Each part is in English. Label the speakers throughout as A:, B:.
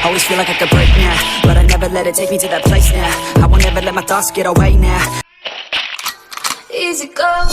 A: Always feel like I could break now, but I never let it take me to that place now. I won't ever let my thoughts get away now.
B: Easy go.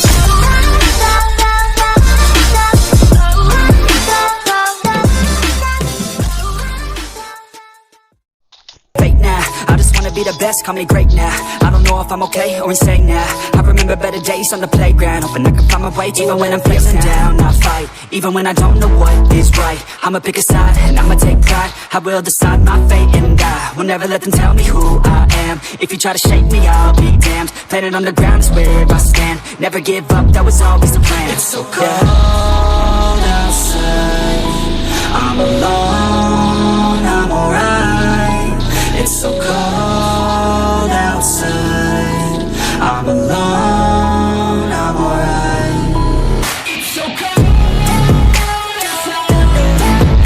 A: Fake now, I just wanna be the best, call me great now. I don't know if I'm okay or insane now. I remember better days on the playground, hoping I can find my way even when I'm feeling down. I fight, even when I don't know what is right. I'ma pick a side and I'ma take pride. I will decide my fate and I will never let them tell me who I am. If you try to shake me, I'll be damned. Planet on the ground is where I stand. Never give up, that was always the plan. It's so cold outside, I'm alone, I'm alright. It's so cold outside, I'm alone, I'm alright. It's so cold outside, I'm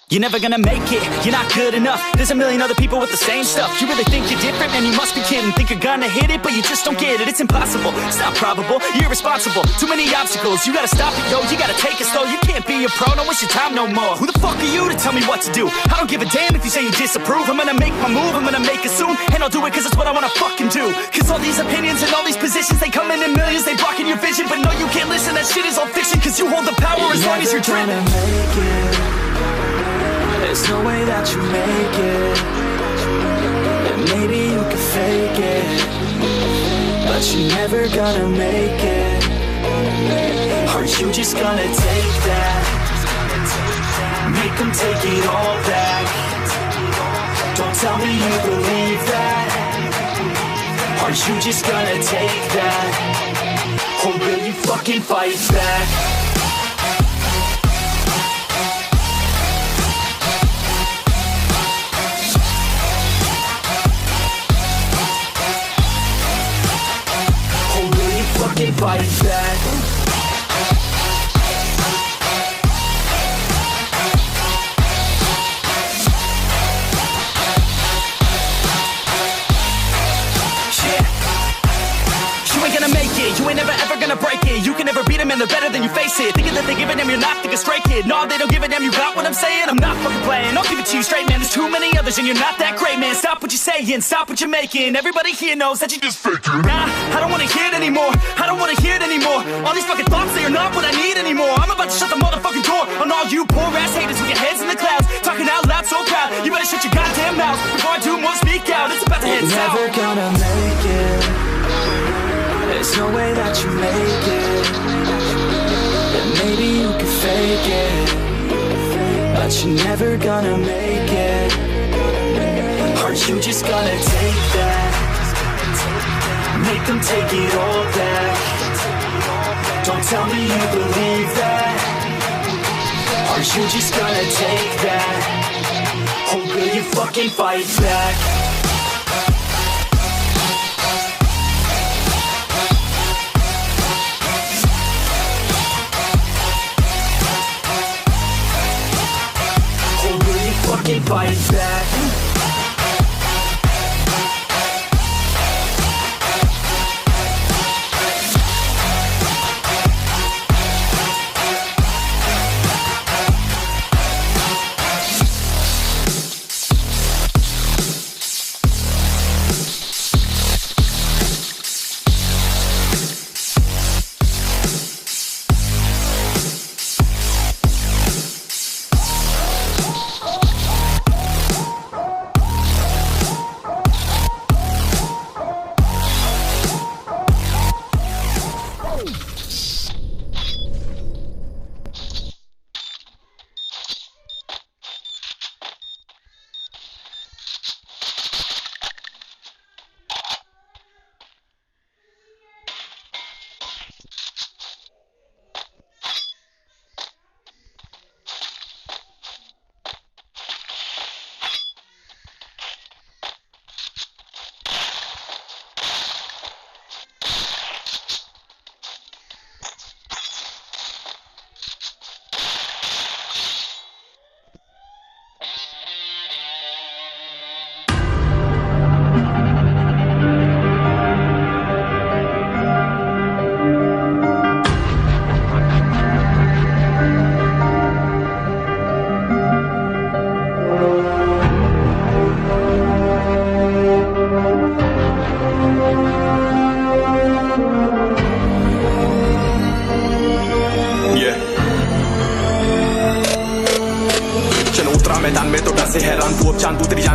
C: You're never gonna make it, you're not good enough. There's a million other people with the same stuff. You really think you're different? Man, you must be kidding. Think you're gonna hit it, but you just don't get it. It's impossible, it's not probable, you're irresponsible. Too many obstacles, you gotta stop it, yo. You gotta take it slow, you can't be a pro. Don't waste your time no more. Who the fuck are you to tell me what to do? I don't give a damn if you say you disapprove. I'm gonna make my move, I'm gonna make it soon. And I'll do it cause it's what I wanna fucking do. Cause all these opinions and all these positions, they come in millions, they blocking your vision. But no, you can't listen, that shit is all fiction. Cause you hold the power as long as you're dreaming.
A: There's no way that you make it, and maybe you can fake it, but you're never gonna make it. Aren't you just gonna take that? Make them take it all back. Don't tell me you believe that. Aren't you just gonna take that? Or will you fucking fight back? Fight back. You ain't gonna make it, you ain't never ever gonna break it. You can never beat them and they're better than you face it. Thinking that they give a damn, you're not, think a straight kid. No, they don't give a damn, you got what I'm saying? I'm not fucking playing, I'll give it to you straight, man. There's too many others and you're not that great, man. Stop what you're saying, stop what you're making. Everybody here knows that you just faking. Nah, I don't wanna hear it anymore, I don't wanna hear it anymore. All these fucking thoughts, they are not what I need anymore. I'm about to shut the motherfucking door on all you poor ass haters with your heads in the clouds, talking out loud so proud. You better shut your goddamn mouth before I do more speak out. It's about to head south. You're never gonna make it. There's no way that you make it, and maybe you can fake it, but you're never gonna make it. Aren't you just gonna take that? Make them take it all back. Don't tell me you believe that. Aren't you just gonna take that? Or will you fucking fight back? Fight back.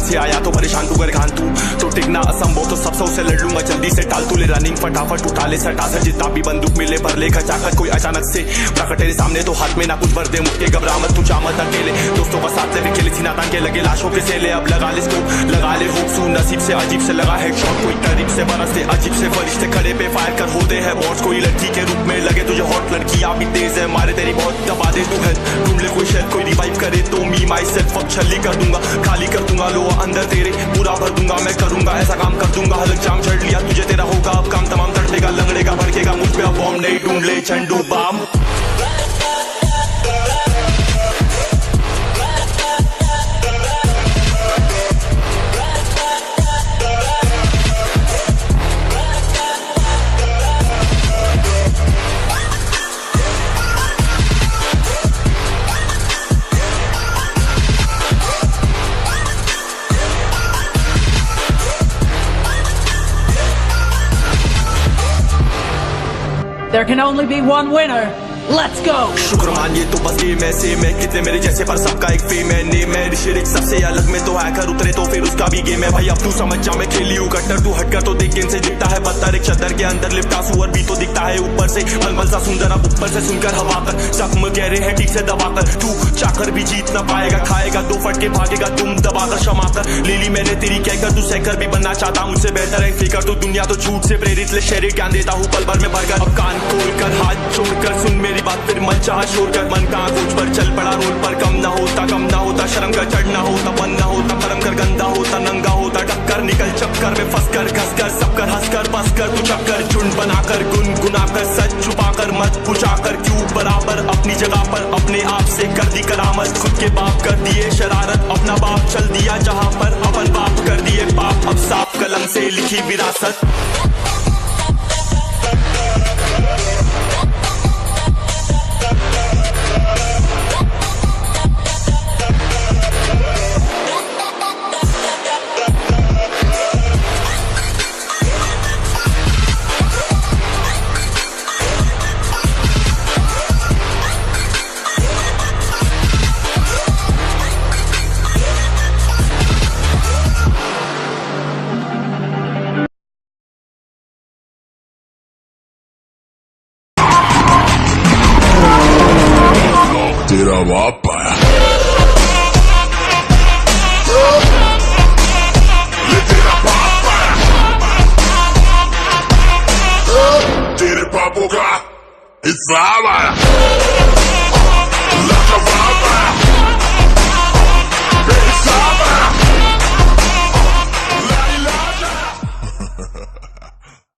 D: से आया तो परेशान तू कर खान तू तो टिकना असंभव तो सबसे उसे लड़ लूंगा जल्दी से टाल तू ले रनिंग फटाफट उठा ले सटा से जितना भी बंदूक मिले भर ले खचाखच कोई अचानक से प्रकट तेरे सामने तो हाथ में ना कुछ भर दे मुझके घबरा मत तू चामत अकेले दोस्तों का साथ लेके खेले सीना तान के लगे लाशों के सेले अब लगा ले स्कोप लगा ले हुक सू नसीब से अजीब से लगा हेडशॉट कोई करीब से बरसते अजीब से फरिश्ते खड़े पे फायर कर होते हैं बॉट्स कोई लड़की के रूप में लगे तुझे हॉट लड़की आप भी तेज है मारे तेरी बहुत दबा दे तू है ढूंढ ले कोई शायद कोई रिवाइव करे तो मी माई सेल्फ अब छली कर दूंगा खाली कर दूंगा लो अंदर तेरे पूरा भर दूंगा मैं करूंगा ऐसा काम कर दूंगा हलक जाम छड़ लिया तुझे तेरा होगा अब काम तमाम तड़पेगा लंगड़ेगा भड़केगा मुझ पे अब बॉम्ब नहीं ढूंढ ले झंडू balm
E: There can only be one winner. Let's go!
D: शुक्र मानिए तो बस गेम ऐसे मैं कितने मेरे जैसे पर सबका एक फेम है नेम है ऋषि सबसे अलग में तो हैकर उतरे तो फिर उसका भी गेम है भाई अब तू समझ जा मैं खेली हूँ कट्टर तू हटकर तो देख गेम से दिखता है पत्थर एक चद्दर के अंदर लिपटा सुअर भी तो दिखता है ऊपर से मलमल सा सुंदर अब ऊपर से सुनकर हवा कर जख्म गहरे हैं ठीक से दबाकर तू चाकर भी जीत ना पाएगा खाएगा दो फटके भागेगा तुम दबाकर क्षमा कर ले ली मैंने तेरी कहकर तू सहकर भी बनना चाहता मुझसे बेहतर है फिकर तू दुनिया तो झूठ से प्रेरित ले शरीर ज्ञान देता हूँ पल भर में भरकर अब कान खोल कर हाथ छोड़कर सुन मेरी बात फिर मन चाह शोर कर मन का कुछ पर चल पड़ा रोड पर कम ना होता शर्म का चढ़ना होता बन ना होता परम कर गंदा होता नंगा होता टक्कर निकल चक्कर में फंस कर घस कर सब कर हंस कर बस कर तू चक्कर झुंड बनाकर गुनगुनाकर सच छुपाकर मत पूछाकर क्यों बराबर अपनी जगह पर अपने आप से कर दी करामत खुद के बाप कर दिए शरारत अपना बाप चल दिया जहां पर अपन बाप कर दिए बाप अब साफ कलम से लिखी विरासत